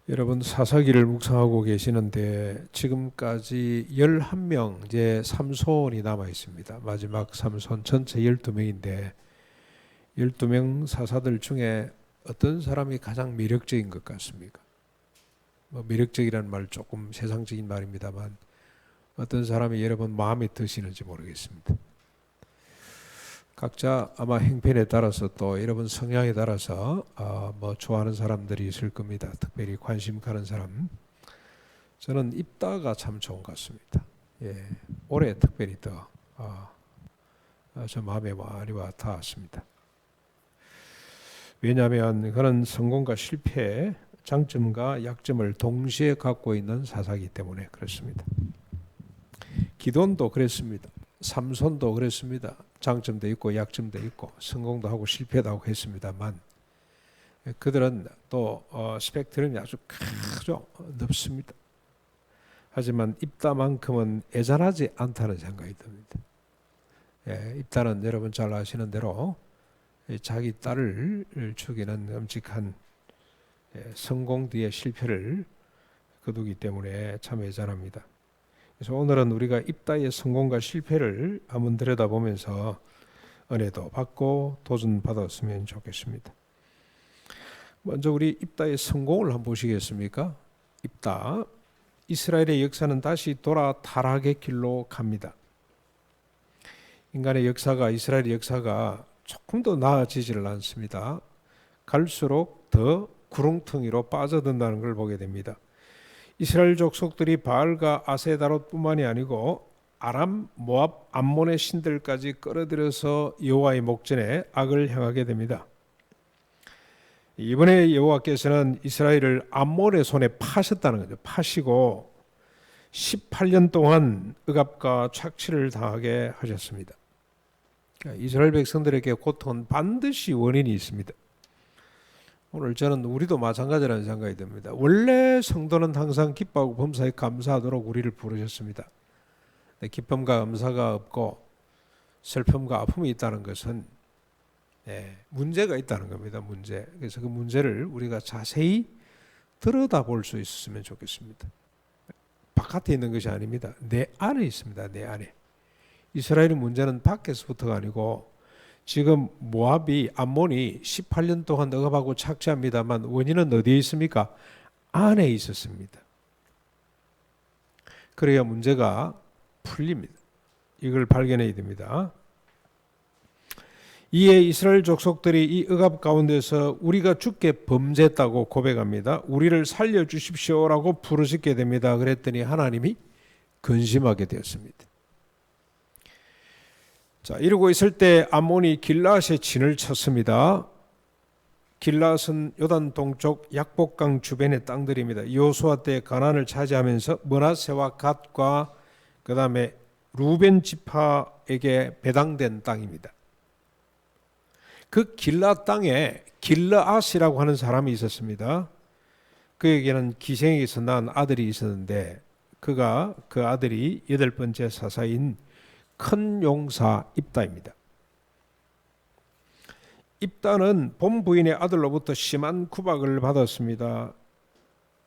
여러분 사사기를 묵상하고 계시는데 지금까지 11명 이제 삼손이 남아 있습니다. 마지막 삼손 전체 12명인데 12명 사사들 중에 어떤 사람이 가장 매력적인 것 같습니까? 매력적이라는 말 조금 세상적인 말입니다만 어떤 사람이 여러분 마음에 드시는지 모르겠습니다. 각자 아마 행편에 따라서 또 여러분 성향에 따라서 좋아하는 사람들이 있을 겁니다. 특별히 관심 가는 사람. 저는 입다가 참 좋은 것 같습니다. 예, 올해 특별히 더 저 마음에 많이 와 닿았습니다. 왜냐하면 그는 성공과 실패, 장점과 약점을 동시에 갖고 있는 사사이기 때문에 그렇습니다. 기돈도 그랬습니다. 삼손도 그랬습니다. 장점도 있고 약점도 있고 성공도 하고 실패도 하고 했습니다만 그들은 또 스펙트럼이 아주 크죠. 넓습니다. 하지만 입다만큼은 애잔하지 않다는 생각이 듭니다. 입다는 여러분 잘 아시는 대로 자기 딸을 죽이는 엄직한 성공 뒤에 실패를 거두기 때문에 참 애잔합니다. 그래서 오늘은 우리가 입다의 성공과 실패를 한번 들여다보면서 은혜도 받고 도전받았으면 좋겠습니다. 먼저 우리 입다의 성공을 한번 보시겠습니까? 입다, 이스라엘의 역사는 다시 돌아 타락의 길로 갑니다. 인간의 역사가, 이스라엘의 역사가 조금 더 나아지지를 않습니다. 갈수록 더 구렁텅이로 빠져든다는 걸 보게 됩니다. 이스라엘 족속들이 바알과 아세다롯뿐만이 아니고 아람, 모압, 암몬의 신들까지 끌어들여서 여호와의 목전에 악을 행하게 됩니다. 이번에 여호와께서는 이스라엘을 암몬의 손에 파셨다는 거죠. 파시고 18년 동안 억압과 착취를 당하게 하셨습니다. 이스라엘 백성들에게 고통은 반드시 원인이 있습니다. 오늘 저는 우리도 마찬가지라는 생각이 듭니다. 원래 성도는 항상 기뻐하고 범사에 감사하도록 우리를 부르셨습니다. 기쁨과 감사가 없고 슬픔과 아픔이 있다는 것은 문제가 있다는 겁니다. 문제. 그래서 그 문제를 우리가 자세히 들여다볼 수 있었으면 좋겠습니다. 바깥에 있는 것이 아닙니다. 내 안에 있습니다. 내 안에. 이스라엘의 문제는 밖에서부터가 아니고 지금 모압이 암몬이 18년 동안 억압하고 착취합니다만 원인은 어디에 있습니까? 안에 있었습니다. 그래야 문제가 풀립니다. 이걸 발견해야 됩니다. 이에 이스라엘 족속들이 이 억압 가운데서 우리가 주께 범죄했다고 고백합니다. 우리를 살려주십시오라고 부르짖게 됩니다. 그랬더니 하나님이 근심하게 되었습니다. 자, 이러고 있을 때 암몬이 길라앗에 진을 쳤습니다. 길라앗은 요단 동쪽 약복강 주변의 땅들입니다. 여호수아 때 가나안을 차지하면서 므낫세와 갓과 그 다음에 루벤 지파에게 배당된 땅입니다. 그 길라앗 땅에 길르앗이라고 하는 사람이 있었습니다. 그에게는 기생에게서 난 아들이 있었는데 그 아들이 8번째 사사인 큰 용사 입다입니다. 입다는 본부인의 아들로부터 심한 구박을 받았습니다.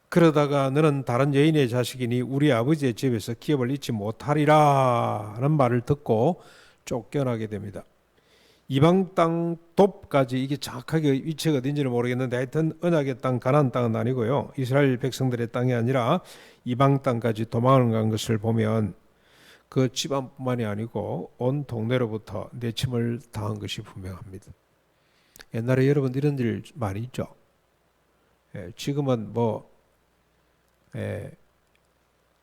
그러다가 너는 다른 여인의 자식이니 우리 아버지의 집에서 기업을 잊지 못하리라 하는 말을 듣고 쫓겨나게 됩니다. 이방 땅 돕까지, 이게 정확하게 위치가 어딘지는 모르겠는데 하여튼 언약의 땅 가나안 땅은 아니고요. 이스라엘 백성들의 땅이 아니라 이방 땅까지 도망을 간 것을 보면 그 집안뿐만이 아니고 온 동네로부터 내침을 당한 것이 분명합니다. 옛날에 여러분 이런 일 많이 있죠. 지금은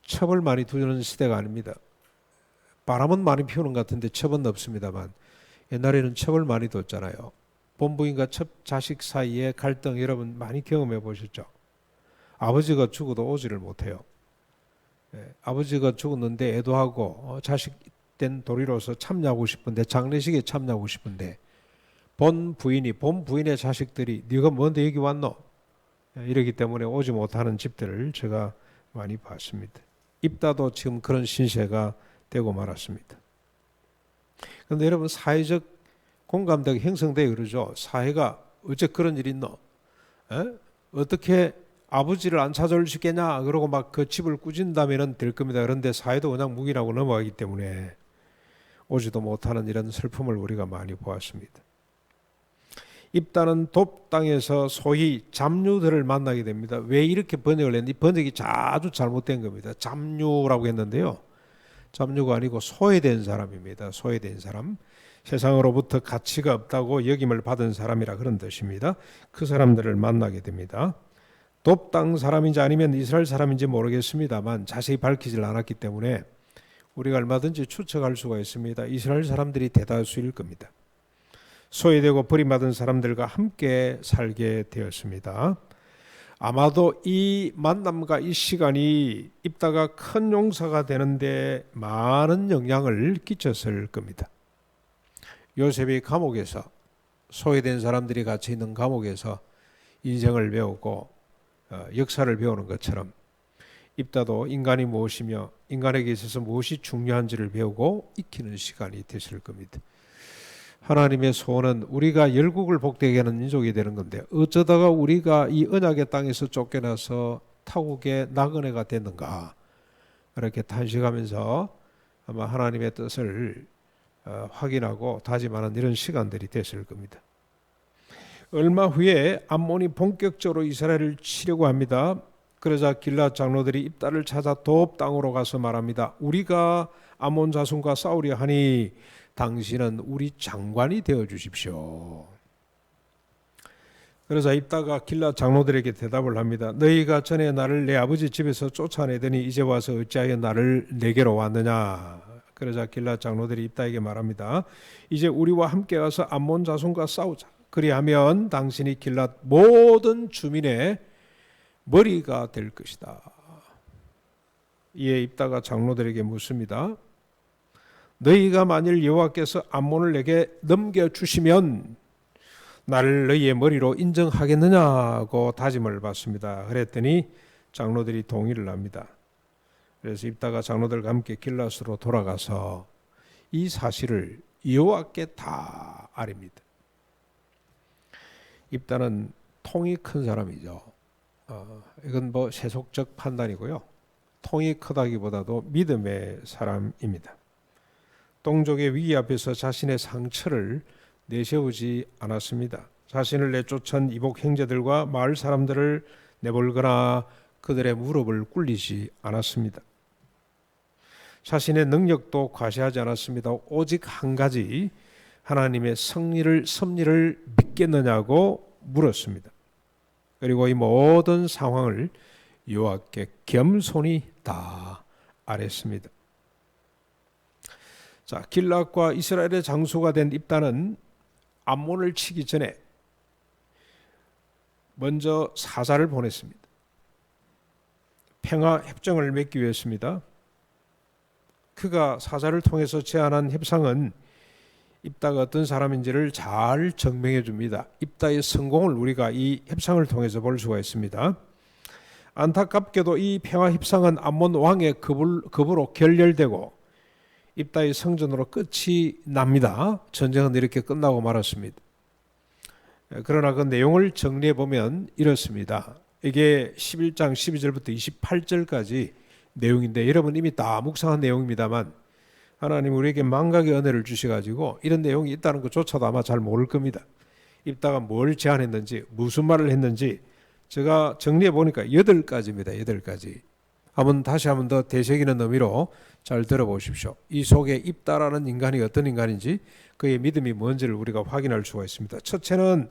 첩을 많이 두는 시대가 아닙니다. 바람은 많이 피우는 것 같은데 첩은 없습니다만 옛날에는 첩을 많이 뒀잖아요. 본부인과 첩 자식 사이의 갈등 여러분 많이 경험해 보셨죠. 아버지가 죽어도 오지를 못해요. 아버지가 죽었는데 애도하고 자식 된 도리로서 참여하고 싶은데, 장례식에 참여하고 싶은데 본 부인의 자식들이 네가 뭔데 여기 왔노? 이러기 때문에 오지 못하는 집들을 제가 많이 봤습니다. 입다도 지금 그런 신세가 되고 말았습니다. 그런데 여러분 사회적 공감대가 형성되어 그러죠. 사회가 어째 그런 일이 있노? 어떻게 아버지를 안 찾아올 수 있겠냐 그러고 막 그 집을 꾸진다면 될 겁니다. 그런데 사회도 그냥 묵인하고 넘어가기 때문에 오지도 못하는 이런 슬픔을 우리가 많이 보았습니다. 입다는 돕 땅에서 소위 잡류들을 만나게 됩니다. 왜 이렇게 번역을 했는지 번역이 아주 잘못된 겁니다. 잡류라고 했는데요. 잡류가 아니고 소외된 사람입니다. 소외된 사람. 세상으로부터 가치가 없다고 여김을 받은 사람이라 그런 뜻입니다. 그 사람들을 만나게 됩니다. 돕 땅 사람인지 아니면 이스라엘 사람인지 모르겠습니다만 자세히 밝히질 않았기 때문에 우리가 얼마든지 추측할 수가 있습니다. 이스라엘 사람들이 대다수일 겁니다. 소외되고 버림받은 사람들과 함께 살게 되었습니다. 아마도 이 만남과 이 시간이 입다가 큰 용사가 되는데 많은 영향을 끼쳤을 겁니다. 요셉이 감옥에서, 소외된 사람들이 같이 있는 감옥에서 인생을 배우고 역사를 배우는 것처럼 입다도 인간이 무엇이며 인간에게 있어서 무엇이 중요한지를 배우고 익히는 시간이 되실 겁니다. 하나님의 소원은 우리가 열국을 복되게 하는 민족이 되는 건데 어쩌다가 우리가 이 언약의 땅에서 쫓겨나서 타국의 나그네가 됐는가, 그렇게 탄식하면서 아마 하나님의 뜻을 확인하고 다짐하는 이런 시간들이 됐을 겁니다. 얼마 후에 암몬이 본격적으로 이스라엘을 치려고 합니다. 그러자 길앗 장로들이 입다를 찾아 돕 땅으로 가서 말합니다. 우리가 암몬 자손과 싸우려 하니 당신은 우리 장관이 되어 주십시오. 그래서 입다가 길앗 장로들에게 대답을 합니다. 너희가 전에 나를 내 아버지 집에서 쫓아내더니 이제 와서 어찌하여 나를 내게로 왔느냐. 그러자 길앗 장로들이 입다에게 말합니다. 이제 우리와 함께 가서 암몬 자손과 싸우자. 그리하면 당신이 길앗 모든 주민의 머리가 될 것이다. 이에 입다가 장로들에게 묻습니다. 너희가 만일 여호와께서 암몬을 내게 넘겨주시면 나를 너희의 머리로 인정하겠느냐고 다짐을 받습니다. 그랬더니 장로들이 동의를 합니다. 그래서 입다가 장로들과 함께 길앗으로 돌아가서 이 사실을 여호와께 다 아립니다. 입다는 통이 큰 사람이죠. 이건 뭐 세속적 판단이고요. 통이 크다기보다도 믿음의 사람입니다. 동족의 위기 앞에서 자신의 상처를 내세우지 않았습니다. 자신을 내쫓은 이복 형제들과 마을 사람들을 내몰거나 그들의 무릎을 꿇리지 않았습니다. 자신의 능력도 과시하지 않았습니다. 오직 한 가지, 하나님의 섭리를 믿겠느냐고 물었습니다. 그리고 이 모든 상황을 여호와께 겸손히 다 아뢰습니다. 자, 길앗과 이스라엘의 장수가 된 입다는 암몬을 치기 전에 먼저 사자를 보냈습니다. 평화 협정을 맺기 위해서입니다. 그가 사자를 통해서 제안한 협상은 입다가 어떤 사람인지를 잘 증명해 줍니다. 입다의 성공을 우리가 이 협상을 통해서 볼 수가 있습니다. 안타깝게도 이 평화 협상은 암몬 왕의 급으로 결렬되고 입다의 성전으로 끝이 납니다. 전쟁은 이렇게 끝나고 말았습니다. 그러나 그 내용을 정리해 보면 이렇습니다. 이게 11장 12절부터 28절까지 내용인데 여러분 이미 다 묵상한 내용입니다만 하나님 우리에게 망각의 은혜를 주셔가지고 이런 내용이 있다는 것조차도 아마 잘 모를 겁니다. 입다가 뭘 제안했는지 무슨 말을 했는지 제가 정리해 보니까 8가지입니다. 8가지. 다시 한번 더 되새기는 의미로 잘 들어보십시오. 이 속에 입다라는 인간이 어떤 인간인지 그의 믿음이 뭔지를 우리가 확인할 수가 있습니다. 첫째는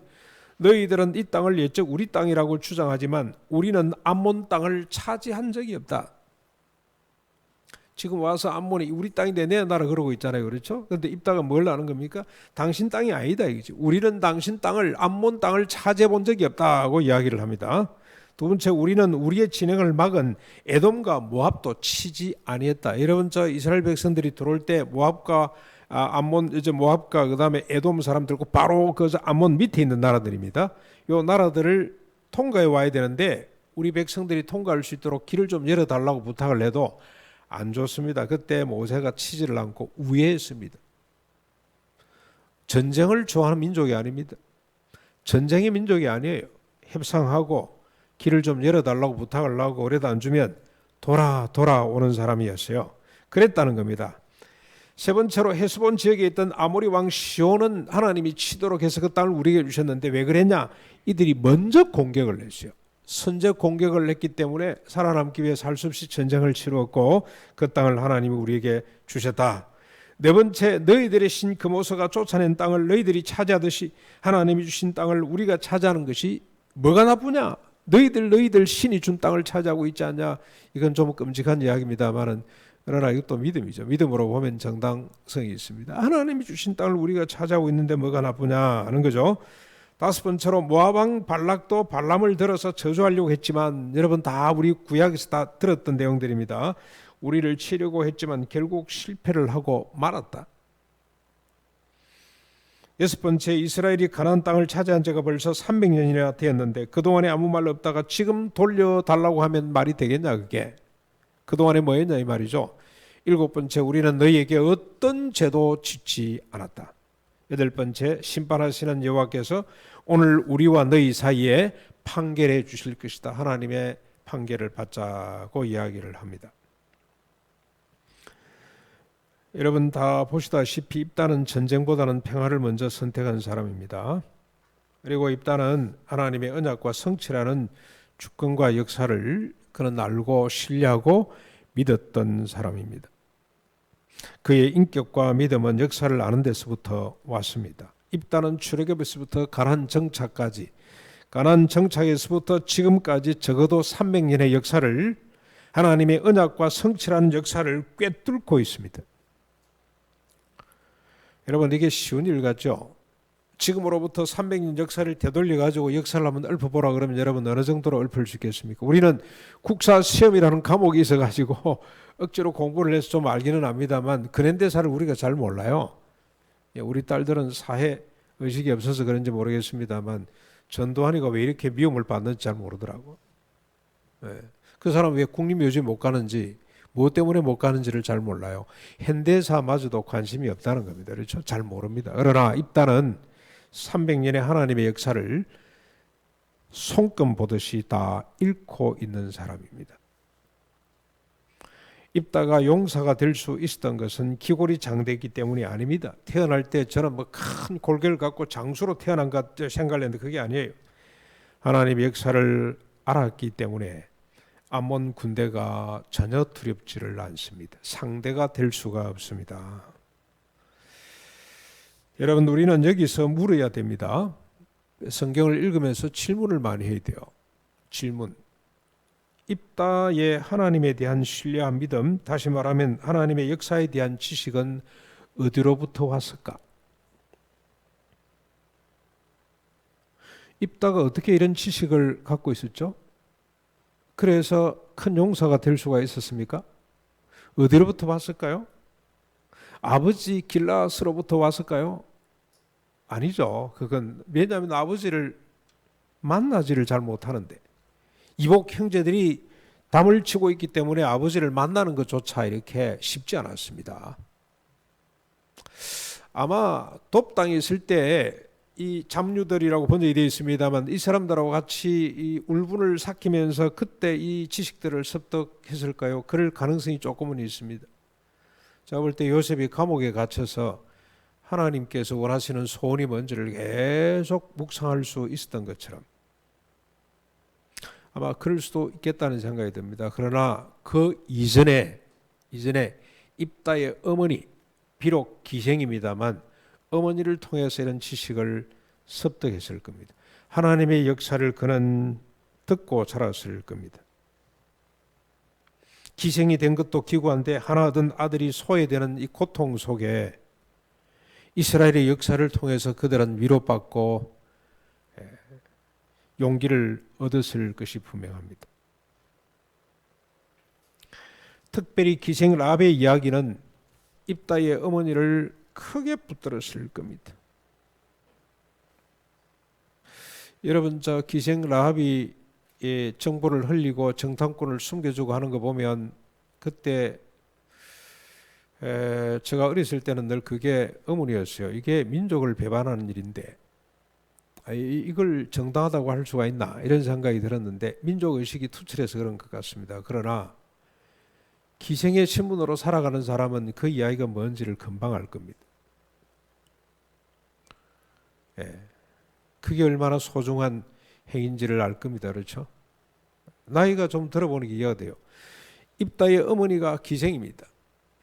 너희들은 이 땅을 옛적 우리 땅이라고 주장하지만 우리는 암몬 땅을 차지한 적이 없다. 지금 와서 암몬이 우리 땅인데 내 나라 그러고 있잖아요. 그렇죠? 그런데 입다가 뭘 하는 겁니까? 당신 땅이 아니다 이거지. 우리는 당신 땅을 암몬 땅을 차지해 본 적이 없다고 이야기를 합니다. 두 번째, 우리는 우리의 진행을 막은 에돔과 모압도 치지 아니했다. 여러분 저 이스라엘 백성들이 들어올 때 모압과 암몬 이제 모압과 그다음에 에돔 사람들고 바로 그 암몬 밑에 있는 나라들입니다. 요 나라들을 통과해 와야 되는데 우리 백성들이 통과할 수 있도록 길을 좀 열어 달라고 부탁을 해도 안 좋습니다. 그때 모세가 치지를 않고 우회했습니다. 전쟁을 좋아하는 민족이 아닙니다. 전쟁의 민족이 아니에요. 협상하고 길을 좀 열어달라고 부탁을 하고 그래도 안 주면 돌아오는 사람이었어요. 그랬다는 겁니다. 세 번째로 헤스본 지역에 있던 아모리 왕 시온은 하나님이 치도록 해서 그 땅을 우리에게 주셨는데 왜 그랬냐? 이들이 먼저 공격을 했어요. 선제 공격을 했기 때문에 살아남기 위해서 할 수 없이 전쟁을 치루었고 그 땅을 하나님이 우리에게 주셨다. 네 번째, 너희들의 신 그모서가 쫓아낸 땅을 너희들이 차지하듯이 하나님이 주신 땅을 우리가 차지하는 것이 뭐가 나쁘냐? 너희들 신이 준 땅을 차지하고 있지 않냐? 이건 좀 끔찍한 이야기입니다만은 그러나 이것도 믿음이죠. 믿음으로 보면 정당성이 있습니다. 하나님이 주신 땅을 우리가 차지하고 있는데 뭐가 나쁘냐 하는 거죠. 다섯 번째로 모압 왕 발락도 발람을 들어서 저주하려고 했지만 여러분 다 우리 구약에서 다 들었던 내용들입니다. 우리를 치려고 했지만 결국 실패를 하고 말았다. 여섯 번째, 이스라엘이 가나안 땅을 차지한 지가 벌써 300년이나 되었는데 그동안에 아무 말 없다가 지금 돌려달라고 하면 말이 되겠냐 그게. 그동안에 뭐 했냐 이 말이죠. 일곱 번째, 우리는 너희에게 어떤 죄도 짓지 않았다. 여덟 번째, 심판하시는 여호와께서 오늘 우리와 너희 사이에 판결해 주실 것이다. 하나님의 판결을 받자고 이야기를 합니다. 여러분 다 보시다시피 입다는 전쟁보다는 평화를 먼저 선택한 사람입니다. 그리고 입다는 하나님의 언약과 성취라는 주권과 역사를 그는 알고 신뢰하고 믿었던 사람입니다. 그의 인격과 믿음은 역사를 아는 데서부터 왔습니다. 입다는 출애굽에서부터 가나안 정착까지, 가나안 정착에서부터 지금까지 적어도 300년의 역사를, 하나님의 언약과 성취라는 역사를 꿰뚫고 있습니다. 여러분 이게 쉬운 일 같죠? 지금으로부터 300년 역사를 되돌려 가지고 역사를 한번 읊어보라 그러면 여러분 어느 정도로 읊을 수 있겠습니까? 우리는 국사 시험이라는 과목이 있어 가지고 억지로 공부를 해서 좀 알기는 합니다만 근현대사를 우리가 잘 몰라요. 우리 딸들은 사회 의식이 없어서 그런지 모르겠습니다만 전두환이가 왜 이렇게 미움을 받는지 잘 모르더라고. 그 사람 왜 국립묘지 못 가는지, 무엇 때문에 못 가는지를 잘 몰라요. 현대사마저도 관심이 없다는 겁니다. 그렇죠? 잘 모릅니다. 그러나 입다는 300년의 하나님의 역사를 손금 보듯이 다 읽고 있는 사람입니다. 입다가 용사가 될 수 있었던 것은 기골이 장대했기 때문이 아닙니다. 태어날 때 저는 뭐 큰 골개를 갖고 장수로 태어난 것 생각을 했는데 그게 아니에요. 하나님의 역사를 알았기 때문에 암몬 군대가 전혀 두렵지를 않습니다. 상대가 될 수가 없습니다. 여러분 우리는 여기서 물어야 됩니다. 성경을 읽으면서 질문을 많이 해야 돼요. 질문. 입다의 하나님에 대한 신뢰와 믿음, 다시 말하면 하나님의 역사에 대한 지식은 어디로부터 왔을까? 입다가 어떻게 이런 지식을 갖고 있었죠? 그래서 큰 용사가 될 수가 있었습니까? 어디로부터 왔을까요? 아버지 길라스로부터 왔을까요? 아니죠. 그건 왜냐하면 아버지를 만나지를 잘 못하는데 이복 형제들이 담을 치고 있기 때문에 아버지를 만나는 것조차 이렇게 쉽지 않았습니다. 아마 돕당에 있을 때 이 잡류들이라고 번역이 되어 있습니다만 이 사람들하고 같이 이 울분을 삭히면서 그때 이 지식들을 습득했을까요? 그럴 가능성이 조금은 있습니다. 제가 볼 때 요셉이 감옥에 갇혀서 하나님께서 원하시는 소원이 뭔지를 계속 묵상할 수 있었던 것처럼 아마 그럴 수도 있겠다는 생각이 듭니다. 그러나 그 이전에 입다의 어머니, 비록 기생입니다만 어머니를 통해서 이런 지식을 습득했을 겁니다. 하나님의 역사를 그는 듣고 자랐을 겁니다. 기생이 된 것도 기구한데 하나 얻은 아들이 소외되는 이 고통 속에 이스라엘의 역사를 통해서 그들은 위로받고 용기를 얻었을 것이 분명합니다. 특별히 기생 라합의 이야기는 입다의 어머니를 크게 붙들었을 겁니다. 여러분 저 기생 라합이 정보를 흘리고 정탐꾼을 숨겨주고 하는 거 보면 그때 제가 어렸을 때는 늘 그게 어머니였어요. 이게 민족을 배반하는 일인데 이걸 정당하다고 할 수가 있나 이런 생각이 들었는데 민족의식이 투철해서 그런 것 같습니다. 그러나 기생의 신분으로 살아가는 사람은 그 이야기가 뭔지를 금방 알 겁니다. 예, 그게 얼마나 소중한 행인지를 알 겁니다. 그렇죠? 나이가 좀 들어보는 게 이해가 돼요. 입다의 어머니가 기생입니다.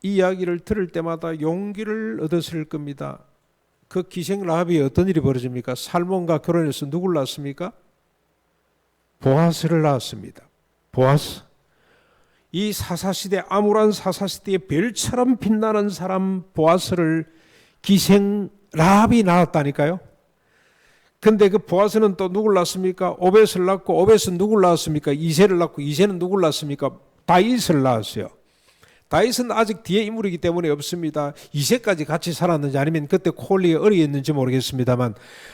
이 이야기를 들을 때마다 용기를 얻었을 겁니다. 그 기생 라합이 어떤 일이 벌어집니까? 살몬과 결혼해서 누굴 낳았습니까? 보아스를 낳았습니다. 보아스. 이 사사시대, 암울한 사사시대의 별처럼 빛나는 사람 보아스를 기생 라합이 낳았다니까요. 근데 그 보아스는 또 누굴 낳았습니까? 오벳을 낳고, 오벳은 누굴 낳았습니까? 이새를 낳고, 이새는 누굴 낳았습니까? 다윗을 낳았어요. 다윗은 아직 뒤에 인물이기 때문에 없습니다. 이새까지 같이 살았는지 아니면 그때 콜리에 어리였는지 모르겠습니다만,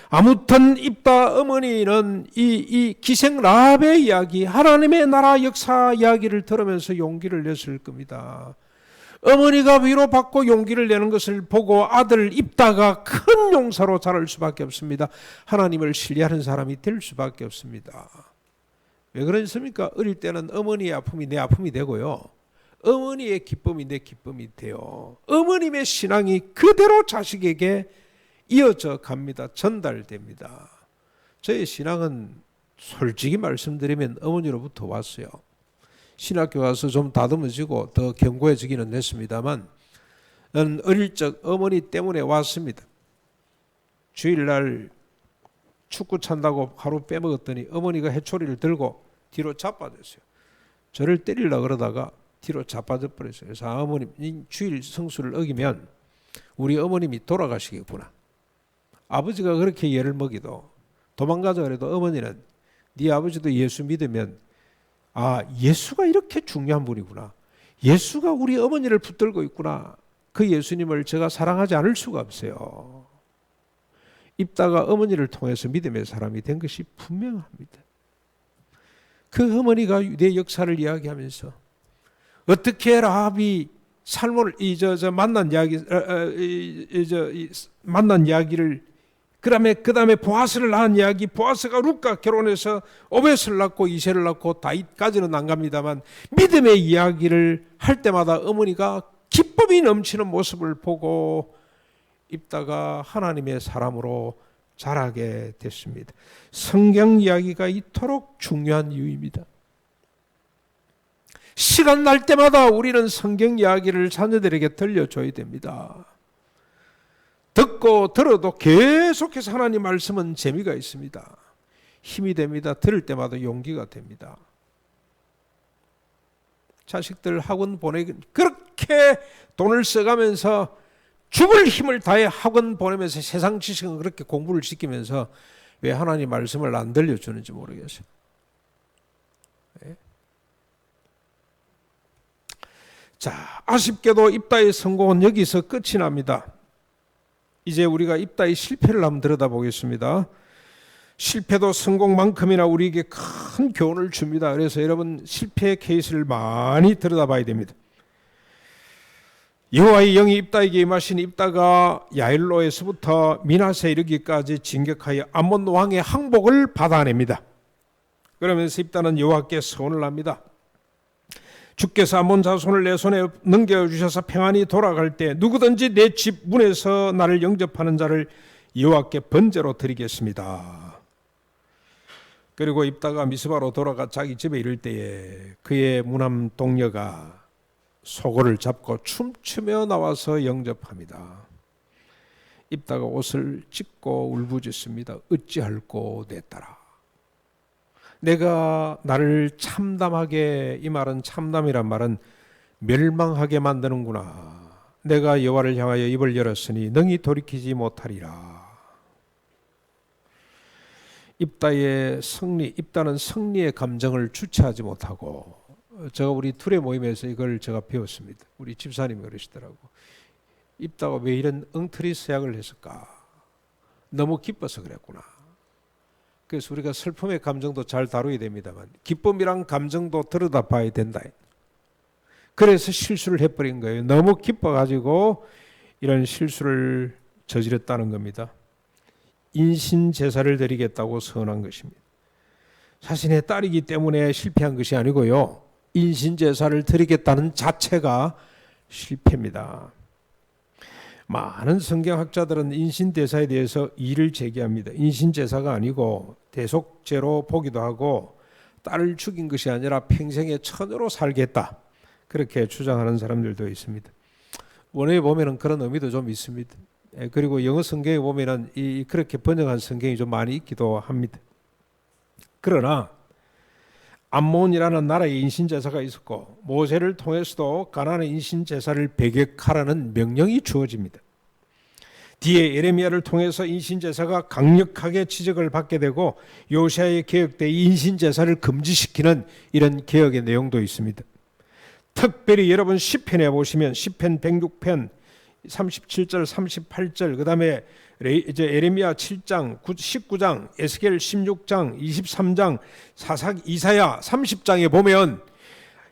아무튼 입다 어머니는 이 기생 라합의 이야기, 하나님의 나라 역사 이야기를 들으면서 용기를 냈을 겁니다. 어머니가 위로받고 용기를 내는 것을 보고 아들 입다가 큰 용사로 자랄 수밖에 없습니다. 하나님을 신뢰하는 사람이 될 수밖에 없습니다. 왜 그렇습니까? 어릴 때는 어머니의 아픔이 내 아픔이 되고요, 어머니의 기쁨이 내 기쁨이 돼요. 어머님의 신앙이 그대로 자식에게 이어져 갑니다. 전달됩니다. 저의 신앙은 솔직히 말씀드리면 어머니로부터 왔어요. 신학교 가서 좀 다듬어지고 더 견고해지기는 했습니다만, 저는 어릴 적 어머니 때문에 왔습니다. 주일날 축구 찬다고 하루 빼먹었더니 어머니가 해초리를 들고 뒤로 자빠졌어요. 저를 때리려고 그러다가 뒤로 자빠져 버렸어요. 그래서 어머님 주일 성수를 어기면 우리 어머님이 돌아가시겠구나. 아버지가 그렇게 예를 먹이도 도망가자 그래도 어머니는 네 아버지도 예수 믿으면 예수가 이렇게 중요한 분이구나, 예수가 우리 어머니를 붙들고 있구나, 그 예수님을 제가 사랑하지 않을 수가 없어요. 입다가 어머니를 통해서 믿음의 사람이 된 것이 분명합니다. 그 어머니가 유대 역사를 이야기하면서 어떻게 라합이 살몬을 만난 이야기를, 그다음에 보아스를 낳은 이야기, 보아스가 룻과 결혼해서 오벳을 낳고 이새를 낳고 다윗까지는 안 갑니다만, 믿음의 이야기를 할 때마다 어머니가 기쁨이 넘치는 모습을 보고 입다가 하나님의 사람으로 자라게 됐습니다. 성경 이야기가 이토록 중요한 이유입니다. 시간 날 때마다 우리는 성경 이야기를 자녀들에게 들려줘야 됩니다. 듣고 들어도 계속해서 하나님 말씀은 재미가 있습니다. 힘이 됩니다. 들을 때마다 용기가 됩니다. 자식들 학원 보내기 그렇게 돈을 써가면서 죽을 힘을 다해 학원 보내면서 세상 지식은 그렇게 공부를 시키면서 왜 하나님 말씀을 안 들려주는지 모르겠어요. 네. 자, 아쉽게도 입다의 성공은 여기서 끝이 납니다. 이제 우리가 입다의 실패를 한번 들여다보겠습니다. 실패도 성공만큼이나 우리에게 큰 교훈을 줍니다. 그래서 여러분 실패의 케이스를 많이 들여다봐야 됩니다. 여호와의 영이 입다에게 임하신 입다가 야일로에서부터 미나세에 이르기까지 진격하여 암몬 왕의 항복을 받아냅니다. 그러면서 입다는 여호와께 서원을 합니다. 주께서 암몬 자손을 내 손에 넘겨주셔서 평안히 돌아갈 때 누구든지 내 집 문에서 나를 영접하는 자를 여호와께 번제로 드리겠습니다. 그리고 입다가 미스바로 돌아가 자기 집에 이를 때에 그의 무남 동료가 소고를 잡고 춤추며 나와서 영접합니다. 입다가 옷을 찢고 울부짖습니다. 어찌할꼬 내 딸아, 내가 나를 참담하게, 이 말은 참담이란 말은 멸망하게 만드는구나. 내가 여호와를 향하여 입을 열었으니 능히 돌이키지 못하리라. 입다의 승리, 입다는 승리의 감정을 주체하지 못하고, 제가 우리 둘의 모임에서 이걸 제가 배웠습니다. 우리 집사님이 그러시더라고. 입다가 왜 이런 엉터리 서약을 했을까? 너무 기뻐서 그랬구나. 그래서 우리가 슬픔의 감정도 잘 다루어야 됩니다만 기쁨이란 감정도 들여다봐야 된다. 그래서 실수를 해버린 거예요. 너무 기뻐가지고 이런 실수를 저질렀다는 겁니다. 인신 제사를 드리겠다고 선언한 것입니다. 자신의 딸이기 때문에 실패한 것이 아니고요. 인신 제사를 드리겠다는 자체가 실패입니다. 많은 성경학자들은 인신 제사에 대해서 이의를 제기합니다. 인신 제사가 아니고 대속죄로 보기도 하고 딸을 죽인 것이 아니라 평생의 처녀로 살겠다, 그렇게 주장하는 사람들도 있습니다. 원어에 보면은 그런 의미도 좀 있습니다. 그리고 영어 성경에 보면은 그렇게 번역한 성경이 좀 많이 있기도 합니다. 그러나 암몬이라는 나라의 인신제사가 있었고 모세를 통해서도 가나안의 인신제사를 배격하라는 명령이 주어집니다. 뒤에 예레미야를 통해서 인신제사가 강력하게 지적을 받게 되고 요시아의 개혁 때 인신제사를 금지시키는 이런 개혁의 내용도 있습니다. 특별히 여러분 시편에 보시면 시편 106편 37절 38절 그 다음에 예레미야 7장 19장 에스겔 16장 23장 이사야 30장에 보면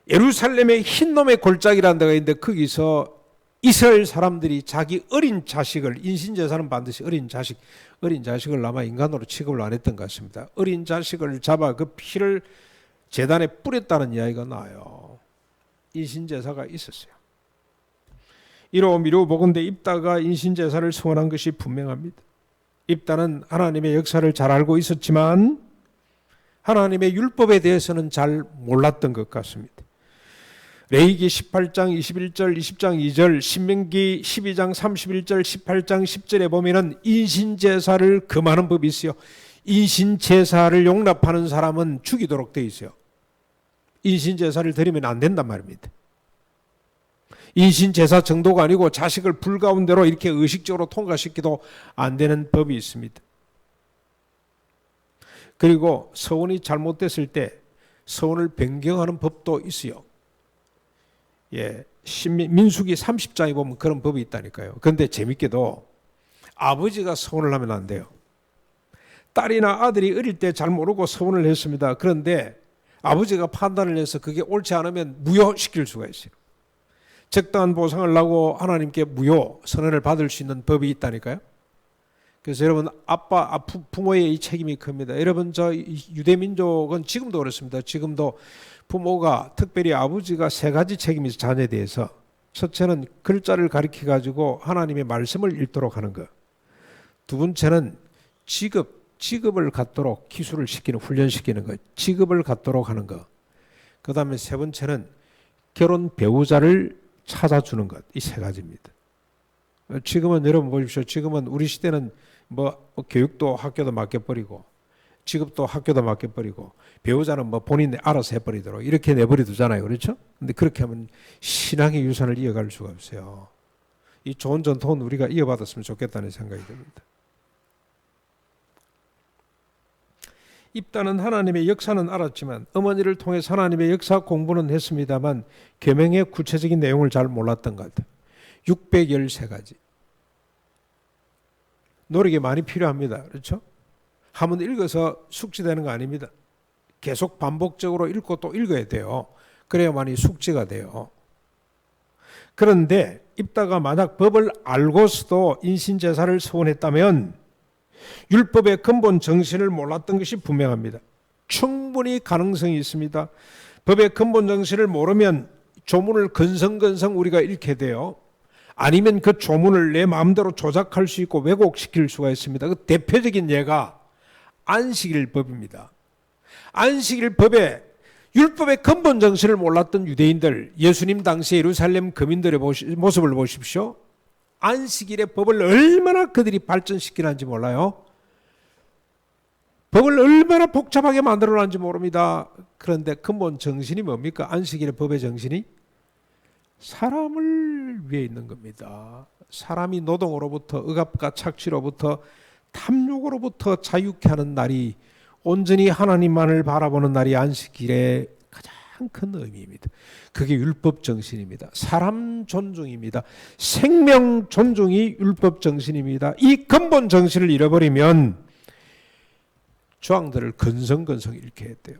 예루살렘의 흰놈의 골짜기라는 데가 있는데 거기서 이스라엘 사람들이 자기 어린 자식을, 인신제사는 반드시 어린 자식을 아마 인간으로 취급을 안 했던 것 같습니다. 어린 자식을 잡아 그 피를 제단에 뿌렸다는 이야기가 나와요. 인신제사가 있었어요. 이로 미루 보건대 입다가 인신제사를 서원한 것이 분명합니다. 입다는 하나님의 역사를 잘 알고 있었지만 하나님의 율법에 대해서는 잘 몰랐던 것 같습니다. 레위기 18장 21절 20장 2절 신명기 12장 31절 18장 10절에 보면은 인신제사를 금하는 법이 있어요. 인신제사를 용납하는 사람은 죽이도록 되어 있어요. 인신제사를 드리면 안 된단 말입니다. 인신제사 정도가 아니고 자식을 불 가운데로 이렇게 의식적으로 통과시키도 안 되는 법이 있습니다. 그리고 서원이 잘못됐을 때 서원을 변경하는 법도 있어요. 민수기 30장에 보면 그런 법이 있다니까요. 그런데 재밌게도 아버지가 서원을 하면 안 돼요. 딸이나 아들이 어릴 때 잘 모르고 서원을 했습니다. 그런데 아버지가 판단을 해서 그게 옳지 않으면 무효시킬 수가 있어요. 적당한 보상을 하고 하나님께 무효 선언을 받을 수 있는 법이 있다니까요. 그래서 여러분 부모의 이 책임이 큽니다. 여러분 저 유대민족은 지금도 그렇습니다. 지금도 부모가 특별히 아버지가 세 가지 책임이 있어요. 자녀에 대해서. 첫째는 글자를 가르쳐 가지고 하나님의 말씀을 읽도록 하는 것. 두 번째는 직업을 갖도록 기술을 시키는 훈련시키는 것. 직업을 갖도록 하는 것. 그 다음에 세 번째는 결혼 배우자를 찾아주는 것. 이 세 가지입니다. 지금은 여러분 보십시오. 지금은 우리 시대는 뭐 교육도 학교도 맡겨버리고 직업도 학교도 맡겨버리고 배우자는 뭐 본인이 알아서 해버리도록 이렇게 내버려 두잖아요. 그렇죠? 근데 그렇게 하면 신앙의 유산을 이어갈 수가 없어요. 이 좋은 전통은 우리가 이어받았으면 좋겠다는 생각이 듭니다. 입다는 하나님의 역사는 알았지만 어머니를 통해서 하나님의 역사 공부는 했습니다만 계명의 구체적인 내용을 잘 몰랐던 것 같아요. 613가지. 노력이 많이 필요합니다. 그렇죠? 한번 읽어서 숙지되는 거 아닙니다. 계속 반복적으로 읽고 또 읽어야 돼요. 그래야만이 숙지가 돼요. 그런데 입다가 만약 법을 알고서도 인신제사를 서원했다면 율법의 근본 정신을 몰랐던 것이 분명합니다. 충분히 가능성이 있습니다. 법의 근본 정신을 모르면 조문을 건성건성 우리가 읽게 돼요. 아니면 그 조문을 내 마음대로 조작할 수 있고 왜곡시킬 수가 있습니다. 그 대표적인 예가 안식일법입니다. 안식일법에 율법의 근본 정신을 몰랐던 유대인들, 예수님 당시 예루살렘 거민들의 모습을 보십시오. 안식일의 법을 얼마나 그들이 발전시키는지 몰라요. 법을 얼마나 복잡하게 만들어놨는지 모릅니다. 그런데 근본 정신이 뭡니까? 안식일의 법의 정신이 사람을 위해 있는 겁니다. 사람이 노동으로부터 억압과 착취로부터 탐욕으로부터 자유케 하는 날이 온전히 하나님만을 바라보는 날이 안식일의 가장 큰 의미입니다. 그게 율법 정신입니다. 사람 존중입니다. 생명 존중이 율법 정신입니다. 이 근본 정신을 잃어버리면 조항들을 건성건성 잃게 했대요.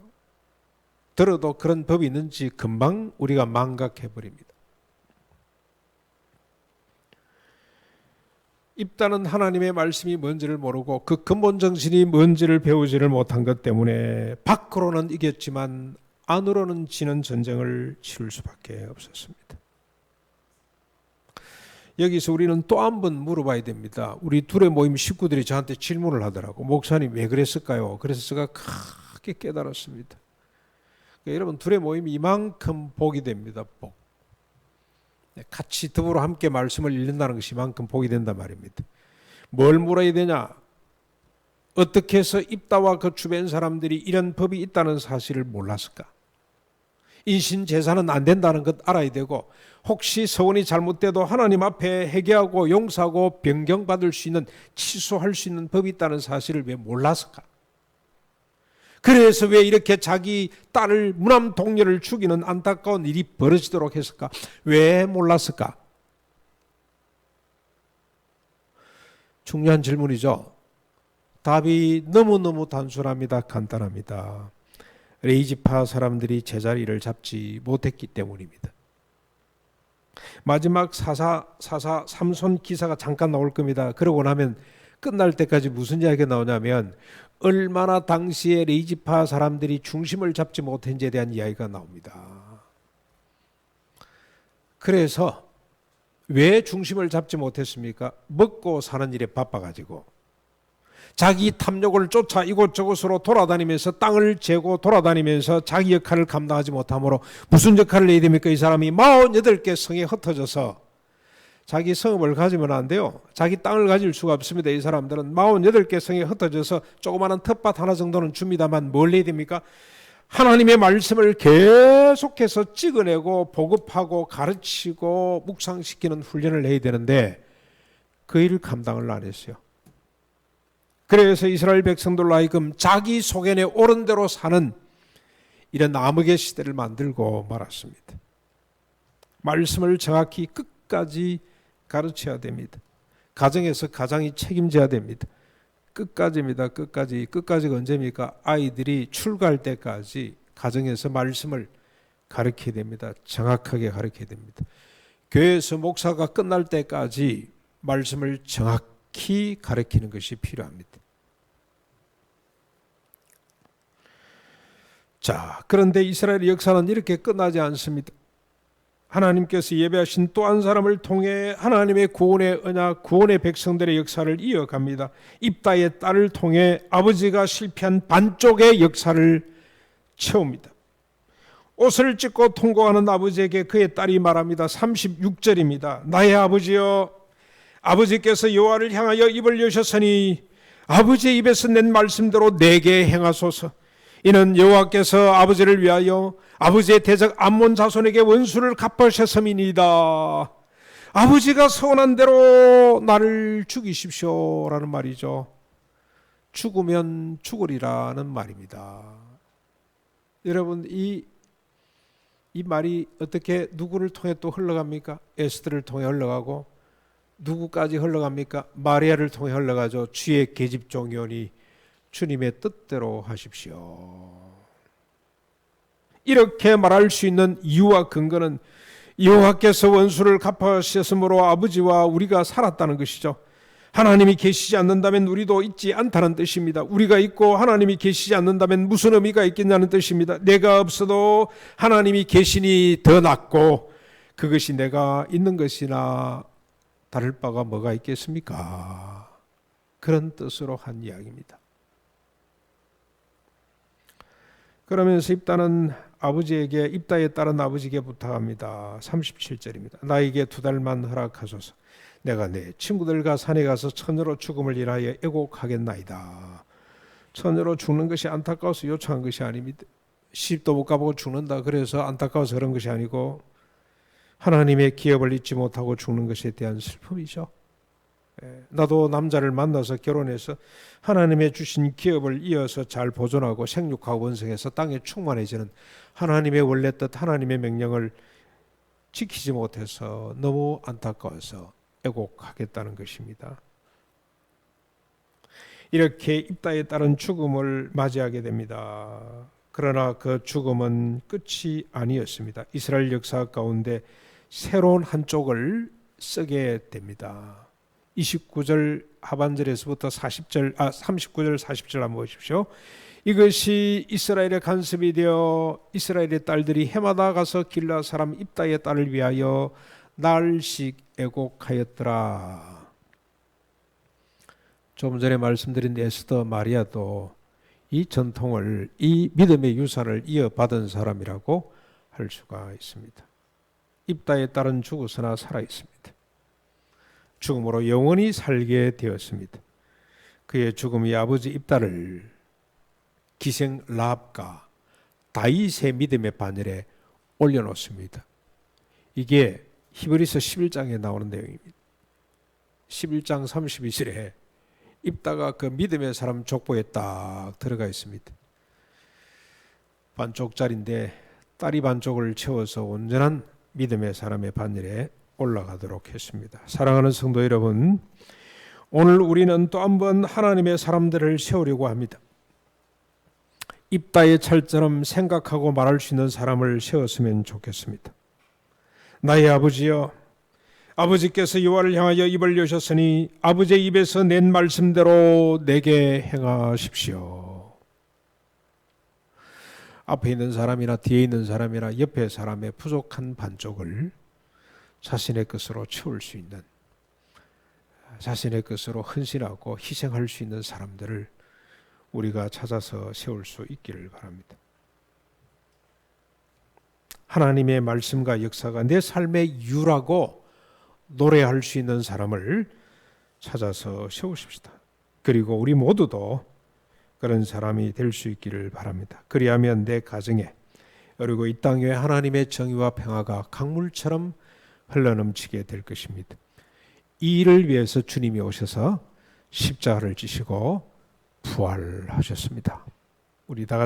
들어도 그런 법이 있는지 금방 우리가 망각해버립니다. 입다는 하나님의 말씀이 뭔지를 모르고 그 근본 정신이 뭔지를 배우지를 못한 것 때문에 밖으로는 이겼지만 안으로는 지는 전쟁을 치를 수밖에 없었습니다. 여기서 우리는 또 한 번 물어봐야 됩니다. 우리 둘의 모임 식구들이 저한테 질문을 하더라고. 목사님 왜 그랬을까요? 그래서 제가 크게 깨달았습니다. 그러니까 여러분 둘의 모임이 이만큼 복이 됩니다. 복. 같이 더불어 함께 말씀을 읽는다는 것이 이만큼 복이 된단 말입니다. 뭘 물어야 되냐? 어떻게 해서 입다와 그 주변 사람들이 이런 법이 있다는 사실을 몰랐을까? 인신제사는 안 된다는 것 알아야 되고 혹시 서원이 잘못돼도 하나님 앞에 회개하고 용서하고 변경받을 수 있는 취소할 수 있는 법이 있다는 사실을 왜 몰랐을까? 그래서 왜 이렇게 자기 딸을 무남 동료를 죽이는 안타까운 일이 벌어지도록 했을까? 왜 몰랐을까? 중요한 질문이죠. 답이 너무너무 단순합니다. 간단합니다. 레이지파 사람들이 제자리를 잡지 못했기 때문입니다. 마지막 삼손 기사가 잠깐 나올 겁니다. 그러고 나면 끝날 때까지 무슨 이야기가 나오냐면 얼마나 당시에 레이지파 사람들이 중심을 잡지 못했는지에 대한 이야기가 나옵니다. 그래서 왜 중심을 잡지 못했습니까? 먹고 사는 일에 바빠가지고 자기 탐욕을 쫓아 이곳저곳으로 돌아다니면서 땅을 재고 돌아다니면서 자기 역할을 감당하지 못하므로 무슨 역할을 해야 됩니까? 이 사람이 48개 성에 흩어져서 자기 성읍을 가지면 안 돼요. 자기 땅을 가질 수가 없습니다. 이 사람들은 48개 성에 흩어져서 조그마한 텃밭 하나 정도는 줍니다만 뭘 해야 됩니까? 하나님의 말씀을 계속해서 찍어내고 보급하고 가르치고 묵상시키는 훈련을 해야 되는데 그 일을 감당을 안 했어요. 그래서 이스라엘 백성들로 하여금 자기 소견에 옳은 대로 사는 이런 암흑의 시대를 만들고 말았습니다. 말씀을 정확히 끝까지 가르쳐야 됩니다. 가정에서 가장이 책임져야 됩니다. 끝까지입니다. 끝까지가 언제입니까? 아이들이 출가할 때까지 가정에서 말씀을 가르쳐야 됩니다. 정확하게 가르쳐야 됩니다. 교회에서 목사가 끝날 때까지 말씀을 정확히 가르치는 것이 필요합니다. 자, 그런데 이스라엘의 역사는 이렇게 끝나지 않습니다. 하나님께서 예배하신 또 한 사람을 통해 하나님의 구원의 언약, 구원의 백성들의 역사를 이어갑니다. 입다의 딸을 통해 아버지가 실패한 반쪽의 역사를 채웁니다. 옷을 찢고 통곡하는 아버지에게 그의 딸이 말합니다. 36절입니다. 나의 아버지여, 아버지께서 여호와를 향하여 입을 여셨으니 아버지의 입에서 낸 말씀대로 내게 행하소서. 이는 여호와께서 아버지를 위하여 아버지의 대적 암몬 자손에게 원수를 갚으셨음이니이다. 아버지가 서원한 대로 나를 죽이십시오라는 말이죠. 죽으면 죽으리라는 말입니다. 여러분 이 말이 어떻게 누구를 통해 또 흘러갑니까? 에스더를 통해 흘러가고 누구까지 흘러갑니까? 마리아를 통해 흘러가죠. 주의 계집종이오니 주님의 뜻대로 하십시오. 이렇게 말할 수 있는 이유와 근거는 여호와께서 원수를 갚으셨으므로 아버지와 우리가 살았다는 것이죠. 하나님이 계시지 않는다면 우리도 있지 않다는 뜻입니다. 우리가 있고 하나님이 계시지 않는다면 무슨 의미가 있겠냐는 뜻입니다. 내가 없어도 하나님이 계시니 더 낫고 그것이 내가 있는 것이나 다를 바가 뭐가 있겠습니까? 그런 뜻으로 한 이야기입니다. 그러면서 입다는 아버지에게, 입다에 따른 아버지에게 부탁합니다. 37절입니다. 나에게 2달만 허락하소서. 내가 내 친구들과 산에 가서 처녀로 죽음을 인하여 애곡하겠나이다. 처녀로 죽는 것이 안타까워서 요청한 것이 아닙니다. 시집도 못 가보고 죽는다 그래서 안타까워서 그런 것이 아니고 하나님의 기업을 잊지 못하고 죽는 것에 대한 슬픔이죠. 나도 남자를 만나서 결혼해서 하나님의 주신 기업을 이어서 잘 보존하고 생육하고 번성해서 땅에 충만해지는 하나님의 원래 뜻, 하나님의 명령을 지키지 못해서 너무 안타까워서 애곡하겠다는 것입니다. 이렇게 입다에 따른 죽음을 맞이하게 됩니다. 그러나 그 죽음은 끝이 아니었습니다. 이스라엘 역사 가운데 새로운 한쪽을 쓰게 됩니다. 29절 하반절에서부터 39절 40절 한번 보십시오. 이것이 이스라엘의 간섭이 되어 이스라엘의 딸들이 해마다 가서 길라 사람 입다의 딸을 위하여 날씩 애곡하였더라. 좀 전에 말씀드린 에스더 마리아도 이 전통을, 이 믿음의 유산을 이어받은 사람이라고 할 수가 있습니다. 입다의 딸은 죽었으나 살아 있습니다. 죽음으로 영원히 살게 되었습니다. 그의 죽음이 아버지 입다를 기생 라합과 다윗의 믿음의 반열에 올려놓습니다. 이게 히브리서 11장에 나오는 내용입니다. 11장 32절에 입다가 그 믿음의 사람 족보에 딱 들어가 있습니다. 반쪽짜리인데 딸이 반쪽을 채워서 온전한 믿음의 사람의 반열에 올라가도록 했습니다. 사랑하는 성도 여러분, 오늘 우리는 또 한 번 하나님의 사람들을 세우려고 합니다. 입다의 찰처럼 생각하고 말할 수 있는 사람을 세웠으면 좋겠습니다. 나의 아버지여, 아버지께서 여호와를 향하여 입을 여셨으니 아버지의 입에서 낸 말씀대로 내게 행하십시오. 앞에 있는 사람이나 뒤에 있는 사람이나 옆에 사람의 부족한 반쪽을 자신의 것으로 채울 수 있는, 자신의 것으로 헌신하고 희생할 수 있는 사람들을 우리가 찾아서 세울 수 있기를 바랍니다. 하나님의 말씀과 역사가 내 삶의 유라고 노래할 수 있는 사람을 찾아서 세우십시다. 그리고 우리 모두도 그런 사람이 될 수 있기를 바랍니다. 그리하면 내 가정에, 그리고 이 땅에 하나님의 정의와 평화가 강물처럼 흘러넘치게 될 것입니다. 이 일을 위해서 주님이 오셔서 십자가를 지시고 부활하셨습니다. 우리 다